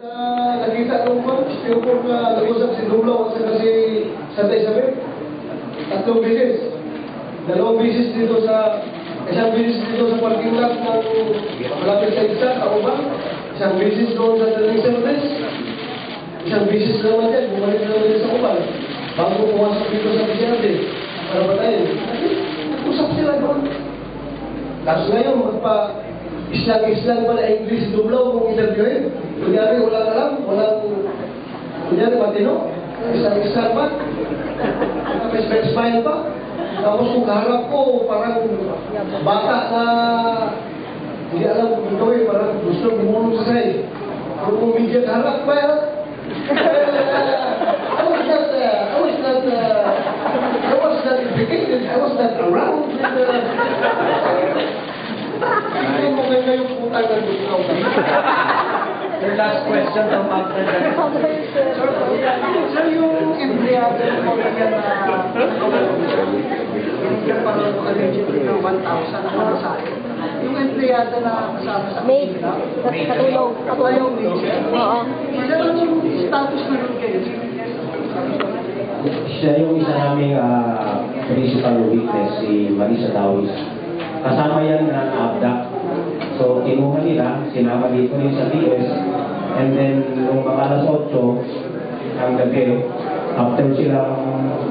Nakita nung yung kung nag-usap si Dulaw at saka si Santa Isabel. 3 beses. 2 beses dito sa isang beses dito sa parking lot ng malapit sa isa, Kaubang. Isang beses doon sa Training Service. Isang beses naman dyan, bumalik naman dyan sa Kaubang. Bago pumasok dito sa Vicente, para patayin. Nag-usap sila doon. Kaso ngayon, magpa-islang-islang pa na English Dulaw kung interviewin. Kunyari, walang alam, kunyari, matino, isang pa, smile pa. Tapos kung kaharap ko, parang bata na hindi alam kung ito parang gusto bumulong sa sa'yo. Kung media kaharap pa, I was not implicated, I was not around. Hindi mo kayo yung putang ng gusto. Your last question from after that. Sir, yung empleyado mo yan na binigyan pa rin ng legit ng 1,000 na sa akin. Yung empleyado na kasama sa Maid. Katulong. Katulong maid. Oo. Sir, yung status na rin kayo? Siya yung isa naming principal witness, si Marisa Dawis. Kasama yan na abduct. So, kinuha nila, sinama dito rin sa TS, and then, nung mga alas 8 ng gabi, after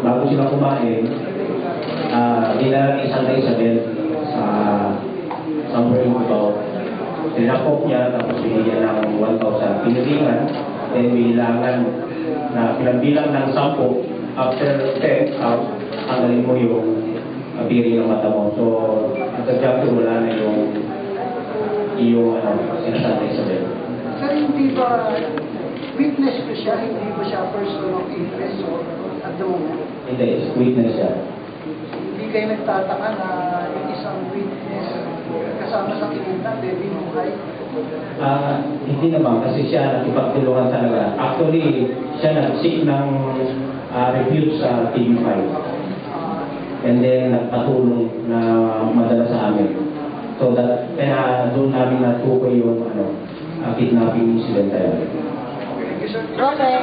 bago sila kumain, dinala ni Santa Isabel sa somewhere in Cubao. Tinakop niya, tapos binigyan ng 1,000 pinilingan, then bilangan na pinagbilang ng 10, after 10, tanggalin mo yung piring ng mata mo. So, nagkakyato wala na yung sinasanta Isabel. Sir, hindi ba witness ko siya? Hindi ba siya person of interest at the moment? Hindi, witness siya. Hindi kayo nagtataka na yung isang witness kasama sa kinita, Debbie Muhay? Hindi naman, kasi siya nakipagtulungan talaga. Actually, siya nag-seek ng refute sa TV5. And then, nagpatulong na madala sa amin. So that, kaya doon namin natukoy yung kidnapping incident tayo. Okay.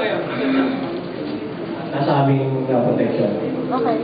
Nasa aming protection. Okay.